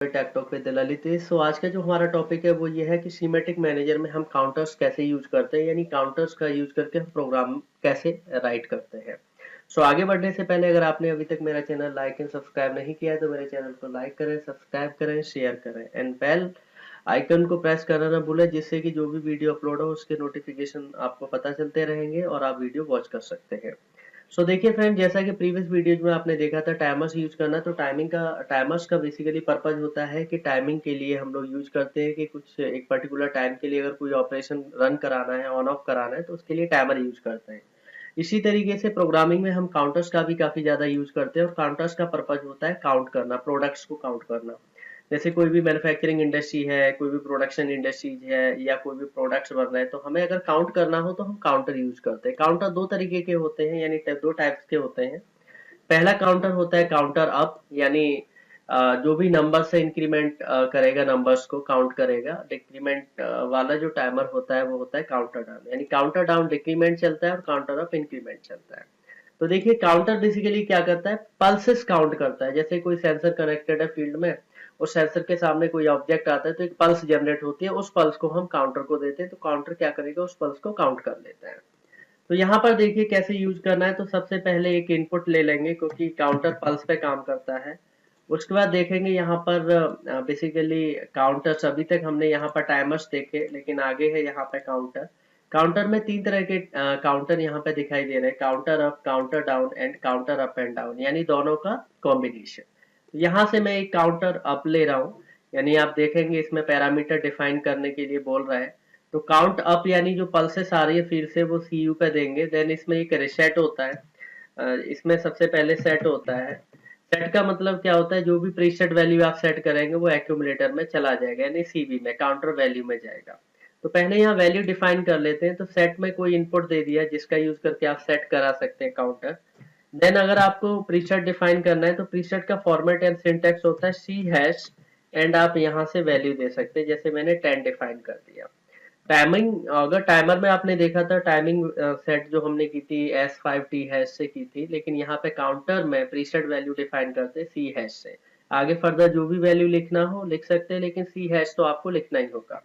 टैकटॉक पे ललित है। सो आज का जो हमारा टॉपिक है वो ये है कि सीमेटिक मैनेजर में हम काउंटर्स कैसे यूज करते हैं, यानी काउंटर्स का यूज करके हम प्रोग्राम कैसे राइट करते हैं। सो आगे बढ़ने से पहले अगर आपने अभी तक मेरा चैनल लाइक एंड सब्सक्राइब नहीं किया है तो मेरे चैनल को लाइक करें, सब्सक्राइब करें, शेयर करें एंड बेल आइकन को प्रेस करना ना भूलें, जिससे कि जो भी वीडियो अपलोड हो उसके नोटिफिकेशन आपको पता चलते रहेंगे और आप वीडियो वॉच कर सकते हैं। सो देखिए फ्रेंड, जैसा कि प्रीवियस वीडियोज में आपने देखा था टाइमर्स यूज करना, तो टाइमर्स का बेसिकली पर्पज होता है कि टाइमिंग के लिए हम लोग यूज करते हैं कि कुछ एक पर्टिकुलर टाइम के लिए अगर कोई ऑपरेशन रन कराना है, ऑन ऑफ कराना है, तो उसके लिए टाइमर यूज करते हैं। इसी तरीके से प्रोग्रामिंग में हम काउंटर्स का भी काफी ज्यादा यूज करते हैं और काउंटर्स का पर्पज होता है काउंट करना, प्रोडक्ट्स को काउंट करना। जैसे कोई भी मैन्युफैक्चरिंग इंडस्ट्री है, कोई भी प्रोडक्शन इंडस्ट्रीज है या कोई भी प्रोडक्ट्स बन रहे हैं, तो हमें अगर काउंट करना हो तो हम काउंटर यूज करते हैं। काउंटर दो तरीके के होते हैं, यानी दो टाइप्स के होते हैं। पहला काउंटर होता है काउंटर अप, यानी जो भी नंबर से इंक्रीमेंट करेगा, नंबर्स को काउंट करेगा। डिक्रीमेंट वाला जो टाइमर होता है वो होता है काउंटर डाउन, यानी काउंटर डाउन डिक्रीमेंट चलता है और काउंटर अप इंक्रीमेंट चलता है। तो देखिए काउंटर बेसिकली क्या करता है, पल्सेस काउंट करता है। जैसे कोई सेंसर कनेक्टेड है फील्ड में, उस सेंसर के सामने कोई ऑब्जेक्ट आता है तो एक पल्स जनरेट होती है, उस पल्स को हम काउंटर को देते हैं, तो काउंटर क्या करेगा, उस पल्स को काउंट कर लेता है। तो यहाँ पर देखिए कैसे यूज करना है। तो सबसे पहले एक इनपुट ले लेंगे क्योंकि काउंटर पल्स पे काम करता है। उसके बाद देखेंगे यहाँ पर बेसिकली काउंटर्स, अभी तक हमने यहाँ पर टाइमर्स देखे, लेकिन आगे है यहाँ पे काउंटर। काउंटर में तीन तरह के काउंटर यहाँ पे दिखाई दे रहे हैं, counter up, counter down and counter up and down, यानी दोनों का कॉम्बिनेशन। तो यहाँ से मैं एक काउंटर अप ले रहा हूँ, यानी आप देखेंगे इसमें पैरामीटर डिफाइन करने के लिए बोल रहा है। तो काउंट अप यानी जो पल्सेस आ रही है फिर से वो सीयू पे देंगे। देन इसमें एक रिसेट होता है, इसमें सबसे पहले सेट होता है। सेट का मतलब क्या होता है, जो भी प्रीसेट वैल्यू आप सेट करेंगे वो एक्यूमुलेटर में चला जाएगा, यानी सीबी में काउंटर वैल्यू में जाएगा। तो पहले यहाँ वैल्यू डिफाइन कर लेते हैं। तो सेट में कोई इनपुट दे दिया जिसका यूज करके आप सेट करा सकते हैं काउंटर। देन अगर आपको प्रीसेट डिफाइन करना है तो प्रीसेट का फॉर्मेट एंड सिंटैक्स होता है सी हैश, एंड आप यहाँ से वैल्यू दे सकते हैं, जैसे मैंने 10 डिफाइन कर दिया। टाइमिंग, अगर टाइमर में आपने देखा था टाइमिंग सेट जो हमने की थी S5T हैश से की थी, लेकिन यहाँ पे काउंटर में प्रीसेट वैल्यू डिफाइन करते हैं सी हैश से। आगे फर्दर जो भी वैल्यू लिखना हो लिख सकते हैं, लेकिन सी हैश तो आपको लिखना ही होगा।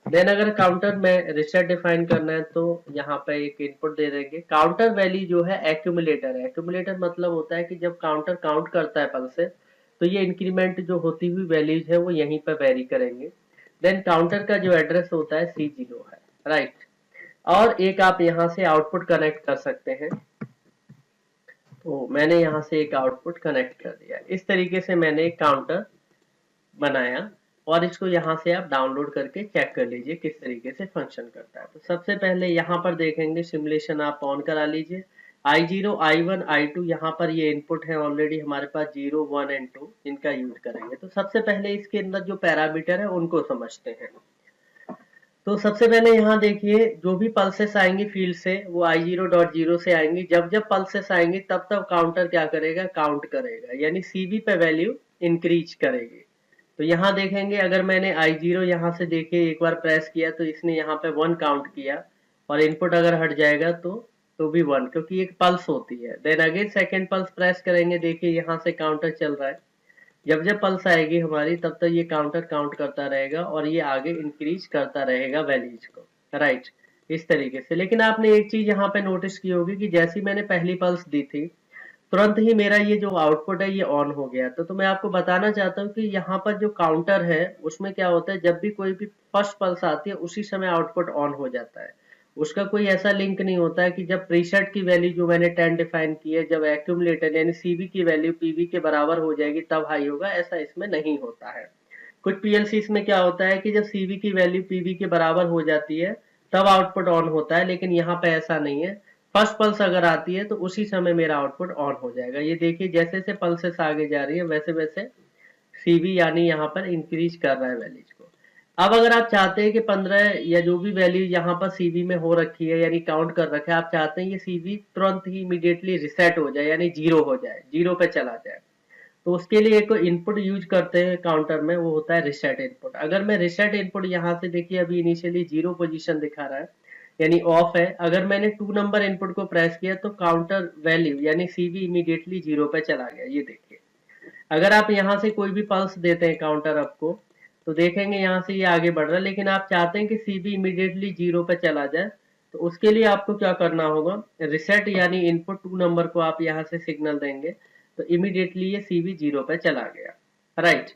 देन अगर काउंटर में रिसेट डिफाइन करना है तो यहाँ पे एक इनपुट दे देंगे। काउंटर वैल्यू जो है एक्यूमुलेटर है। एक्यूमुलेटर मतलब होता है कि जब काउंटर काउंट करता है पल्सेस, तो ये इंक्रीमेंट जो होती हुई वैल्यूज है वो यहीं पे वेरी करेंगे। देन काउंटर का जो एड्रेस होता है C0 है, राइट। और एक आप यहाँ से आउटपुट कनेक्ट कर सकते हैं। तो मैंने यहाँ से एक आउटपुट कनेक्ट कर दिया। इस तरीके से मैंने एक काउंटर बनाया और इसको यहाँ से आप डाउनलोड करके चेक कर लीजिए किस तरीके से फंक्शन करता है। तो सबसे पहले यहाँ पर देखेंगे, सिमुलेशन आप ऑन करा लीजिए। I0, I1, I2 यहाँ पर ये इनपुट है, ऑलरेडी हमारे पास 0, 1 एंड 2 इनका यूज करेंगे। तो सबसे पहले इसके अंदर जो पैरामीटर है उनको समझते हैं। तो सबसे पहले यहाँ देखिए जो भी पल्सेस आएंगी फील्ड से वो I0.0 से आएंगी। जब जब पल्सेस आएंगी तब तब काउंटर क्या करेगा, काउंट करेगा, यानी सीबी पे वैल्यू इंक्रीज करेगी। तो यहाँ देखेंगे अगर मैंने I0 यहाँ से देखिए एक बार प्रेस किया तो इसने यहाँ पे 1 काउंट किया, और इनपुट अगर हट जाएगा तो भी 1, क्योंकि एक पल्स होती है। Then again second pulse press करेंगे, देखिए यहाँ से काउंटर चल रहा है। जब जब पल्स आएगी हमारी तब तक ये काउंटर काउंट करता रहेगा और ये आगे इंक्रीज करता रहेगा वैल्यूज को, राइट, इस तरीके से। लेकिन आपने एक चीज यहाँ पे नोटिस की होगी कि जैसी मैंने पहली पल्स दी थी तुरंत ही मेरा ये जो आउटपुट है ये ऑन हो गया। तो मैं आपको बताना चाहता हूँ कि यहाँ पर जो काउंटर है उसमें क्या होता है, जब भी कोई भी फर्स्ट पल्स आती है उसी समय आउटपुट ऑन हो जाता है। उसका कोई ऐसा लिंक नहीं होता है कि जब प्रीसेट की वैल्यू जो मैंने 10 डिफाइन की है, जब एक्यूमुलेटर यानी सीबी की वैल्यू पीवी के बराबर हो जाएगी तब हाई होगा, ऐसा इसमें नहीं होता है। कुछ पीएलसी में क्या होता है कि जब सीबी की वैल्यू पीवी के बराबर हो जाती है तब आउटपुट ऑन होता है, लेकिन यहाँ पे ऐसा नहीं है। फर्स्ट पल्स अगर आती है तो उसी समय मेरा आउटपुट ऑन हो जाएगा। ये देखिए जैसे जैसे पल्सेस आगे जा रही है वैसे वैसे सीबी यानी यहाँ पर इंक्रीज कर रहा है वैल्यूज को। अब अगर आप चाहते हैं कि 15 या जो भी वैल्यू यहाँ पर सीबी में हो रखी है यानी काउंट कर रखा है, आप चाहते हैं ये सीबी तुरंत ही इमीडिएटली रिसेट हो जाए, यानी जीरो हो जाए, जीरो पे चला जाए, तो उसके लिए एक इनपुट यूज करते हैं काउंटर में, वो होता है रिसेट इनपुट। अगर मैं रिसेट इनपुट यहाँ से देखिए अभी इनिशियली जीरो पोजीशन दिखा रहा है यानी ऑफ है। अगर मैंने 2 नंबर इनपुट को प्रेस किया तो काउंटर वैल्यू यानी सीबी इमीडिएटली जीरो पे चला गया, ये देखिए। अगर आप यहाँ से कोई भी पल्स देते हैं काउंटर अप को, तो देखेंगे यहाँ से ये आगे बढ़ रहा है, लेकिन आप चाहते हैं कि CB इमीडिएटली 0 पे चला जाए, तो उसके लिए आपको क्या करना होगा, रिसेट यानी इनपुट 2 नंबर को आप यहाँ से सिग्नल देंगे, तो इमीडिएटली ये CB 0 पे चला गया, राइट।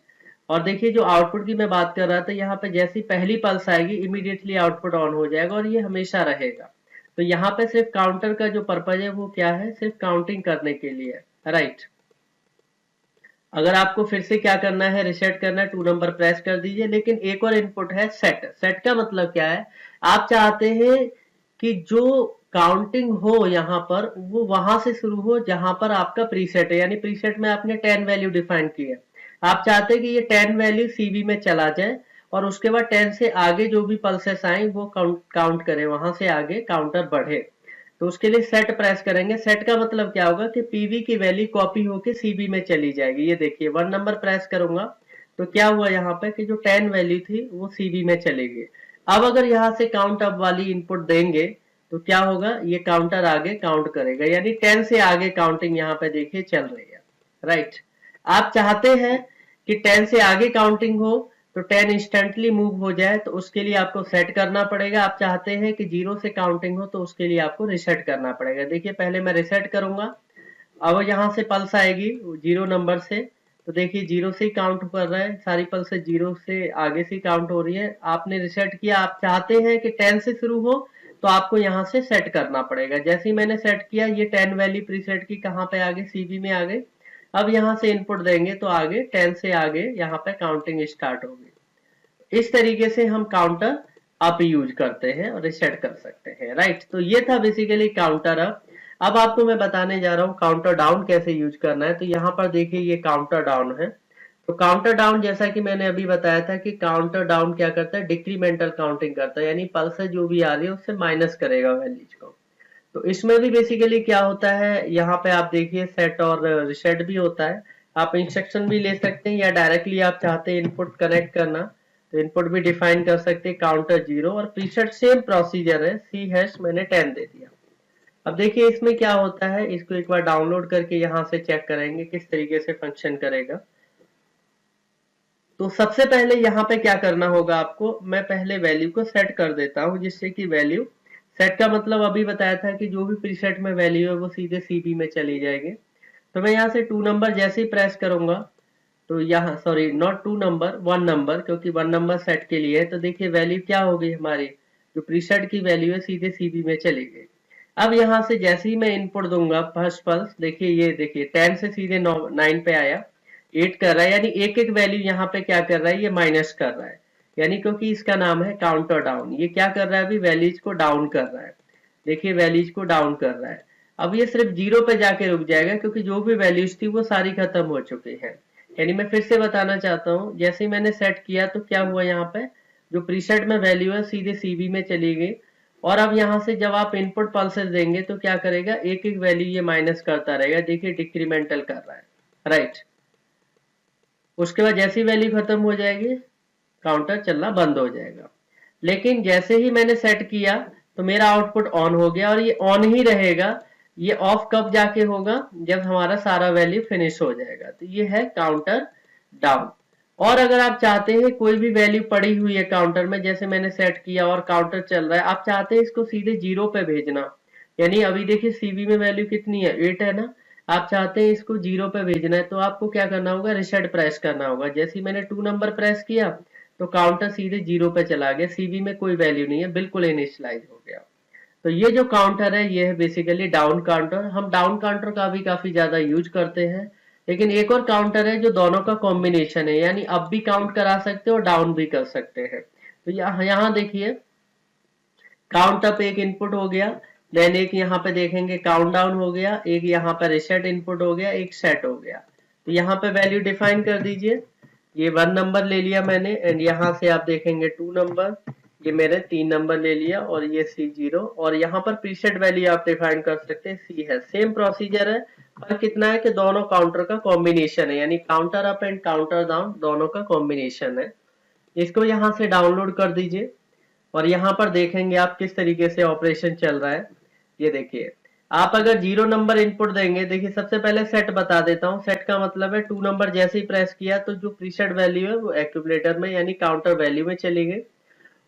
और देखिए जो आउटपुट की मैं बात कर रहा था, यहाँ पे जैसी पहली पल्स आएगी इमीडिएटली आउटपुट ऑन हो जाएगा और ये हमेशा रहेगा। तो यहाँ पे सिर्फ काउंटर का जो पर्पज है वो क्या है, सिर्फ काउंटिंग करने के लिए है, राइट। अगर आपको फिर से क्या करना है, रिसेट करना है, 2 नंबर प्रेस कर दीजिए। लेकिन एक और इनपुट है सेट। सेट का मतलब क्या है, आप चाहते हैं कि जो काउंटिंग हो यहाँ पर वो वहां से शुरू हो जहां पर आपका प्रीसेट है, यानी प्रीसेट में आपने 10 वैल्यू डिफाइन की है, आप चाहते हैं कि ये 10 वैल्यू सीबी में चला जाए और उसके बाद 10 से आगे जो भी पल्सेस आए वो काउंट करें, वहां से आगे काउंटर बढ़े। तो उसके लिए सेट प्रेस करेंगे। सेट का मतलब क्या होगा कि पीवी की वैल्यू कॉपी होके सीबी में चली जाएगी। ये देखिए 1 नंबर प्रेस करूंगा तो क्या हुआ यहाँ पे कि जो 10 वैल्यू थी वो सीबी में चली गई। अब अगर यहाँ से काउंट अप वाली इनपुट देंगे तो क्या होगा, ये काउंटर आगे काउंट करेगा, यानी 10 से आगे काउंटिंग यहाँ पे देखिए चल रही है, राइट। आप चाहते हैं कि 10 से आगे काउंटिंग हो तो 10 इंस्टेंटली मूव हो जाए, तो उसके लिए आपको सेट करना पड़ेगा। आप चाहते हैं कि 0 से काउंटिंग हो तो उसके लिए आपको रिसेट करना पड़ेगा। देखिए पहले मैं रिसेट करूंगा, अब यहाँ से पल्स आएगी 0 नंबर से, तो देखिए 0 से ही काउंट कर रहा है, सारी पल्स 0 से आगे से काउंट हो रही है। आपने रिसेट किया, आप चाहते हैं कि 10 से शुरू हो तो आपको यहाँ से सेट करना पड़ेगा। जैसे ही मैंने सेट किया, ये 10 वैल्यू प्रीसेट की कहाँ पे आ गई, सीबी में आ गई। अब यहाँ से इनपुट देंगे तो आगे 10 से आगे यहाँ पे काउंटिंग स्टार्ट होगी। इस तरीके से हम काउंटर अप यूज करते हैं और रिसेट कर सकते हैं, राइट। तो ये था बेसिकली काउंटर अप। अब आपको मैं बताने जा रहा हूँ काउंटर डाउन कैसे यूज करना है। तो यहाँ पर देखिए ये काउंटर डाउन है। तो काउंटर डाउन जैसा कि मैंने अभी बताया था कि काउंटर डाउन क्या करता है, डिक्रीमेंटल काउंटिंग करता है, यानी पल्स जो भी आ रही है उससे माइनस करेगा वैल्यूज को। तो इसमें भी बेसिकली क्या होता है, यहाँ पे आप देखिए सेट और रिसेट भी होता है। आप इंस्ट्रक्शन भी ले सकते हैं या डायरेक्टली आप चाहते हैं इनपुट कनेक्ट करना तो इनपुट भी डिफाइन कर सकते हैं, काउंटर 0 और प्रीसेट सेम प्रोसीजर है, C# मैंने 10 दे दिया। अब देखिए इसमें क्या होता है, इसको एक बार डाउनलोड करके यहाँ से चेक करेंगे किस तरीके से फंक्शन करेगा। तो सबसे पहले यहाँ पे क्या करना होगा आपको, मैं पहले वैल्यू को सेट कर देता हूँ, जिससे कि वैल्यू सेट का मतलब अभी बताया था कि जो भी प्रीसेट में वैल्यू है वो सीधे सीबी में चली जाएगी। तो मैं यहाँ से 2 नंबर जैसे ही प्रेस करूंगा तो यहाँ, सॉरी नॉट 2 नंबर, 1 नंबर, क्योंकि 1 नंबर सेट के लिए है। तो देखिए वैल्यू क्या होगी, हमारी जो प्रीसेट की वैल्यू है सीधे सीबी में चली गई। अब यहाँ से जैसे ही मैं इनपुट दूंगा फर्स्ट पल्स, देखिए ये देखिए 10 से सीधे 9 पे आया, 8 कर रहा है, यानी एक एक वैल्यू यहाँ पे क्या कर रहा है, ये माइनस कर रहा है, यानी क्योंकि इसका नाम है काउंटर डाउन। ये क्या कर रहा है, अभी वैल्यूज को डाउन कर रहा है। देखिए वैल्यूज को डाउन कर रहा है। अब ये सिर्फ 0 पे जाके रुक जाएगा, क्योंकि जो भी वैल्यूज थी वो सारी खत्म हो चुकी है। यानी मैं फिर से बताना चाहता हूँ, जैसे ही मैंने सेट किया तो क्या हुआ, यहाँ पे जो प्रीसेट में वैल्यू है सीधे सीबी में चली गई। और अब यहाँ से जब आप इनपुट पल्सेस देंगे तो क्या करेगा, एक एक वैल्यू ये माइनस करता रहेगा। देखिए डिक्रीमेंटल कर रहा है, राइट। उसके बाद जैसी वैल्यू खत्म हो जाएगी काउंटर चलना बंद हो जाएगा। लेकिन जैसे ही मैंने सेट किया तो मेरा आउटपुट ऑन हो गया और ये ऑन ही रहेगा। ये ऑफ कब जाके होगा, जब हमारा सारा वैल्यू फिनिश हो जाएगा। तो ये है काउंटर डाउन। और अगर आप चाहते हैं कोई भी वैल्यू पड़ी हुई है काउंटर में, जैसे मैंने सेट किया और काउंटर चल रहा है, आप चाहते हैं इसको सीधे 0 पे भेजना, यानी अभी देखिए सीबी में वैल्यू कितनी है, 8 है ना, आप चाहते हैं इसको 0 पे भेजना है, तो आपको क्या करना होगा, रिसेट प्रेस करना होगा। जैसे ही मैंने 2 नंबर प्रेस किया तो काउंटर सीधे 0 पे चला गया, सीबी में कोई वैल्यू नहीं है, बिल्कुल इनिशियलाइज हो गया। तो ये जो काउंटर है ये है बेसिकली डाउन काउंटर। हम डाउन काउंटर का भी काफी ज्यादा यूज करते हैं। लेकिन एक और काउंटर है जो दोनों का कॉम्बिनेशन है, यानी अप भी काउंट करा सकते हो और डाउन भी कर सकते हैं। तो यहाँ देखिए काउंट अप एक इनपुट हो गया, देन एक यहाँ पे देखेंगे काउंट डाउन हो गया, एक यहाँ पे रिसेट इनपुट हो गया, एक सेट हो गया। तो यहाँ पे वैल्यू डिफाइन कर दीजिए। ये 1 नंबर ले लिया मैंने, एंड यहाँ से आप देखेंगे 2 नंबर, ये मैंने 3 नंबर ले लिया, और ये C0। और यहाँ पर प्रीसेट वैल्यू आप डिफाइन कर सकते हैं, C है। सेम प्रोसीजर है, पर कितना है कि दोनों काउंटर का कॉम्बिनेशन है, यानी counter up and counter down दोनों का कॉम्बिनेशन है। इसको यहाँ से डाउनलोड कर दीजिए और यहाँ पर देखेंगे आप किस तरीके से ऑपरेशन चल रहा है। ये देखिए आप अगर 0 नंबर इनपुट देंगे, देखिए सबसे पहले सेट बता देता हूँ। सेट का मतलब है 2 नंबर जैसे ही प्रेस किया तो जो प्रीसेट वैल्यू है वो एक्यूमुलेटर में यानी काउंटर वैल्यू में चली गई।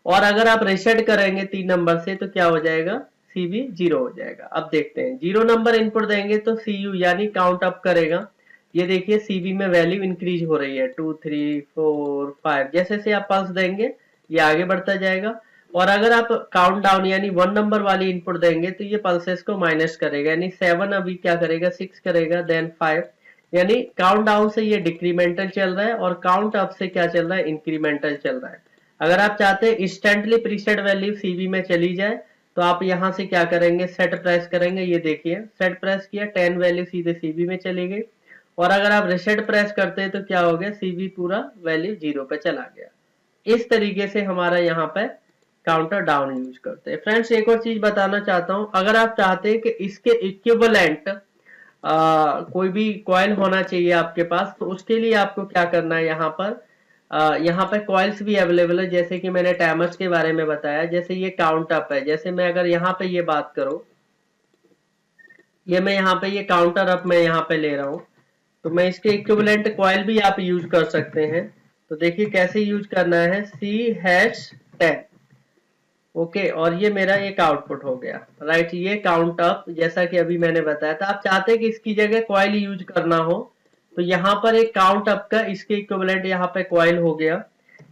और अगर आप रीसेट करेंगे 3 नंबर से तो क्या हो जाएगा, सीबी 0 हो जाएगा। अब देखते हैं, 0 नंबर इनपुट देंगे तो सीयू यानी काउंट अप करेगा। ये देखिए सीबी में वैल्यू इंक्रीज हो रही है, 2 3 4 5, जैसे जैसे आप पल्स देंगे ये आगे बढ़ता जाएगा। और अगर आप काउंट डाउन यानी 1 नंबर वाली इनपुट देंगे तो ये पल्सेस को माइनस करेगा, यानी 7 अभी क्या करेगा, 6 करेगा, देन 5, यानी काउंट डाउन से ये डिक्रीमेंटल चल रहा है और काउंट अप से क्या चल रहा है, इंक्रीमेंटल चल रहा है। अगर आप चाहते हैं इंस्टेंटली प्रीसेट वैल्यू सीबी में चली जाए तो आप यहां से क्या करेंगे, सेट प्रेस करेंगे। ये देखिए सेट प्रेस किया, 10 वैल्यू सीधे सीबी में चली गई। और अगर आप रिसेट प्रेस करते हैं तो क्या हो गया, सीबी पूरा वैल्यू 0 पे चला गया। इस तरीके से हमारा यहाँ पे काउंटर डाउन यूज करते हैं। फ्रेंड्स एक और चीज बताना चाहता हूं, अगर आप चाहते हैं कि इसके इक्विवेलेंट कोई भी कॉइल होना चाहिए आपके पास, तो उसके लिए आपको क्या करना है, यहाँ पे कॉइल्स भी अवेलेबल है, जैसे कि मैंने टाइमर्स के बारे में बताया। जैसे ये काउंट अप है, जैसे मैं अगर यहाँ पे ये बात करूं, ये मैं यहाँ पे ये काउंटर अप मैं यहाँ पे ले रहा हूँ, तो मैं इसके इक्विवेलेंट कॉइल भी आप यूज कर सकते हैं। तो देखिए कैसे यूज करना है, C#10, ओके, और ये मेरा एक आउटपुट हो गया, राइट। ये काउंट अप जैसा कि अभी मैंने बताया था। आप चाहते हैं कि इसकी जगह कॉइल यूज करना हो तो यहाँ पर एक काउंट अप का इसके इक्विवेलेंट यहाँ पे कॉइल हो गया,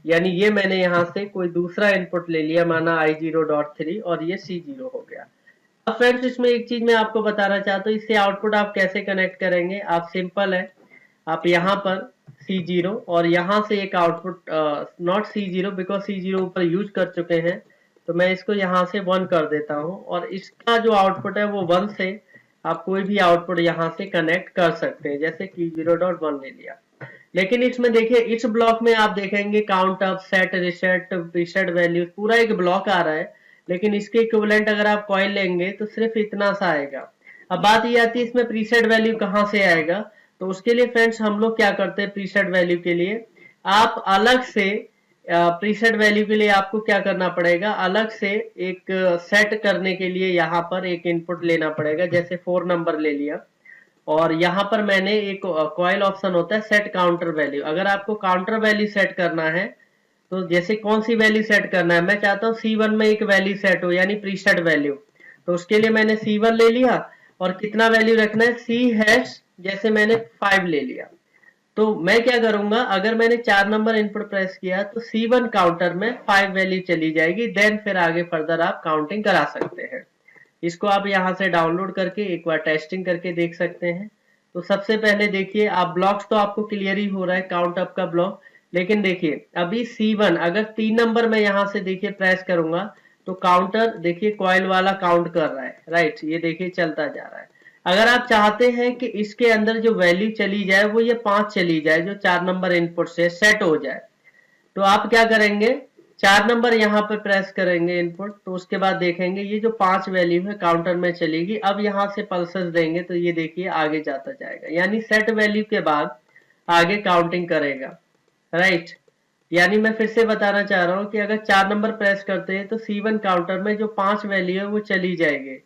यानी ये मैंने यहाँ से कोई दूसरा इनपुट ले लिया, माना I0.3, और ये C0 हो गया। अब फ्रेंड्स इसमें एक चीज मैं आपको बताना चाहता हूँ, इससे आउटपुट आप कैसे कनेक्ट करेंगे। आप सिंपल है, आप यहाँ पर C0 और यहाँ से एक output, not C0 because C0 ऊपर यूज कर चुके हैं, तो मैं इसको यहाँ से 1 कर देता हूँ और इसका जो आउटपुट है वो 1 से आप कोई भी आउटपुट यहाँ से कनेक्ट कर सकते हैं, जैसे कि 0.1 ले लिया। लेकिन इसमें देखिए इस ब्लॉक में आप देखेंगे count up, set, reset, preset value, पूरा एक ब्लॉक आ रहा है। लेकिन इसके इक्विवेलेंट अगर आप कॉइल लेंगे तो सिर्फ इतना सा आएगा। अब बात ये आती है इसमें प्रीसेट वैल्यू कहाँ से आएगा, तो उसके लिए फ्रेंड्स हम लोग क्या करते हैं, प्रीसेट वैल्यू के लिए आप अलग से, प्रीसेट वैल्यू के लिए आपको क्या करना पड़ेगा, अलग से एक सेट करने के लिए यहाँ पर एक इनपुट लेना पड़ेगा। जैसे 4 नंबर ले लिया और यहाँ पर मैंने एक कॉइल ऑप्शन होता है सेट काउंटर वैल्यू। अगर आपको काउंटर वैल्यू सेट करना है तो जैसे कौन सी वैल्यू सेट करना है, मैं चाहता हूँ C1 में एक वैल्यू सेट हो यानी प्रीसेट वैल्यू, तो उसके लिए मैंने C1 ले लिया और कितना वैल्यू रखना है, C#, जैसे मैंने 5 ले लिया। तो मैं क्या करूंगा, अगर मैंने 4 नंबर इनपुट प्रेस किया तो C1 काउंटर में 5 वैल्यू चली जाएगी, देन फिर आगे फर्दर आप काउंटिंग करा सकते हैं। इसको आप यहाँ से डाउनलोड करके एक बार टेस्टिंग करके देख सकते हैं। तो सबसे पहले देखिए, आप ब्लॉक्स तो आपको क्लियर ही हो रहा है काउंट अप का ब्लॉक, लेकिन देखिए अभी C1 अगर 3 नंबर में यहाँ से देखिए प्रेस करूंगा तो काउंटर देखिए कॉइल वाला काउंट कर रहा है, राइट। ये देखिए चलता जा रहा है। अगर आप चाहते हैं कि इसके अंदर जो वैल्यू चली जाए वो ये 5 चली जाए, जो 4 नंबर इनपुट से सेट हो जाए, तो आप क्या करेंगे, 4 नंबर यहाँ पे प्रेस करेंगे इनपुट, तो उसके बाद देखेंगे ये जो 5 वैल्यू है काउंटर में चलेगी। अब यहाँ से पल्सेस देंगे तो ये देखिए आगे जाता जाएगा, यानी सेट वैल्यू के बाद आगे काउंटिंग करेगा, राइट। यानी मैं फिर से बताना चाह रहा हूँ कि अगर 4 नंबर प्रेस करते हैं तो C1 काउंटर में जो 5 वैल्यू है वो चली जाएगी।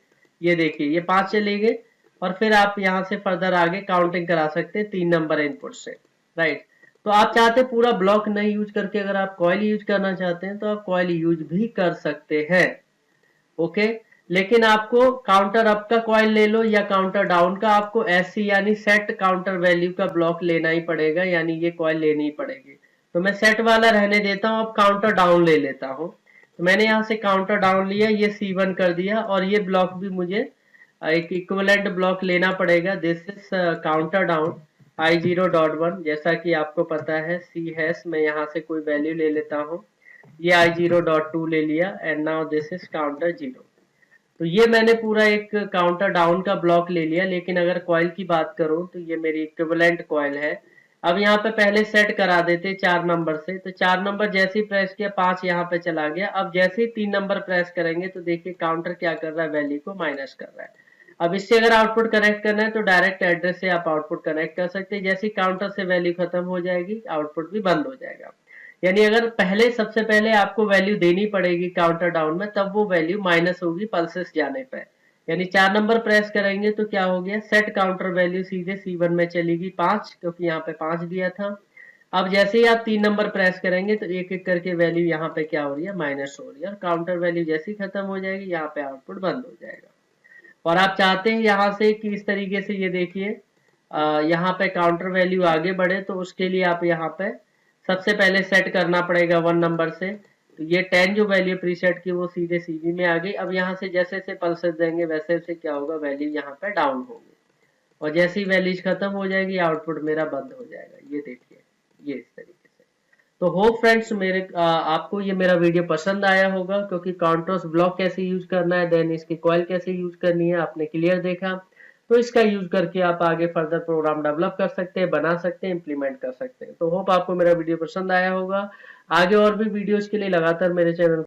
ये देखिए ये 5 चली गई और फिर आप यहाँ से फर्दर आगे काउंटिंग करा सकते हैं 3 नंबर इनपुट से, राइट। तो आप चाहते पूरा ब्लॉक नहीं यूज करके अगर आप कॉइल यूज करना चाहते हैं तो आप कॉइल यूज भी कर सकते हैं, ओके। लेकिन आपको काउंटर अप का कॉइल ले लो या काउंटर डाउन का, आपको ऐसी यानी सेट काउंटर वैल्यू का ब्लॉक लेना ही पड़ेगा, यानी ये कॉइल लेनी ही पड़ेगी। तो मैं सेट वाला रहने देता हूँ, अब काउंटर डाउन ले लेता हूँ। तो मैंने यहाँ से काउंटर डाउन लिया, ये C1 कर दिया और ये ब्लॉक भी मुझे एक इक्विवेलेंट ब्लॉक लेना पड़ेगा। This is counter down I0.1, जैसा कि आपको पता है C#, मैं यहाँ से कोई वैल्यू ले लेता हूँ, ये I0.2 ले लिया and now this is counter 0। तो ये मैंने पूरा एक काउंटर डाउन का ब्लॉक ले लिया। लेकिन अगर कॉइल की बात करूं तो ये मेरी इक्विवेलेंट कॉइल है। अब यहाँ पे पहले सेट करा देते 4 नंबर से, तो 4 नंबर जैसे ही प्रेस किया 5 यहाँ पे चला गया। अब जैसे ही 3 नंबर प्रेस करेंगे तो देखिए काउंटर क्या कर रहा है, वैल्यू को माइनस कर रहा है। अब इससे अगर आउटपुट कनेक्ट करना है तो डायरेक्ट एड्रेस से आप आउटपुट कनेक्ट कर सकते हैं। जैसे काउंटर से वैल्यू खत्म हो जाएगी आउटपुट भी बंद हो जाएगा। यानी अगर पहले सबसे पहले आपको वैल्यू देनी पड़ेगी काउंटर डाउन में, तब वो वैल्यू माइनस होगी पल्सेस जाने पे। यानी 4 नंबर प्रेस करेंगे तो क्या हो गया, सेट काउंटर वैल्यू सीधे C1 में चलेगी 5, क्योंकि यहाँ पे 5 दिया था। अब जैसे ही आप 3 नंबर प्रेस करेंगे तो एक एक करके वैल्यू यहाँ पे क्या हो रही है, माइनस हो रही है, और काउंटर वैल्यू जैसे ही खत्म हो जाएगी यहाँ पे आउटपुट बंद हो जाएगा। और आप चाहते हैं यहाँ से कि इस तरीके से ये देखिए यहाँ पे काउंटर वैल्यू आगे बढ़े, तो उसके लिए आप यहाँ पे सबसे पहले सेट करना पड़ेगा 1 नंबर से। तो ये 10 जो वैल्यू प्रीसेट की वो सीधे सीबी में आ गई। अब यहाँ से जैसे जैसे पल्सेस देंगे वैसे वैसे क्या होगा, वैल्यू यहाँ पे डाउन होगी, और जैसे ही वैल्यूज खत्म हो जाएगी आउटपुट मेरा बंद हो जाएगा। ये देखिए, ये इस तरीके से। तो होप फ्रेंड्स आपको ये मेरा वीडियो पसंद आया होगा, क्योंकि काउंटर्स ब्लॉक कैसे यूज करना है, देन इसकी कॉइल कैसे यूज करनी है आपने क्लियर देखा। तो इसका यूज करके आप आगे फर्दर प्रोग्राम डेवलप कर सकते हैं, बना सकते हैं, इंप्लीमेंट कर सकते हैं। तो होप आपको मेरा वीडियो पसंद आया होगा। आगे और भी वीडियोस के लिए लगातार मेरे चैनल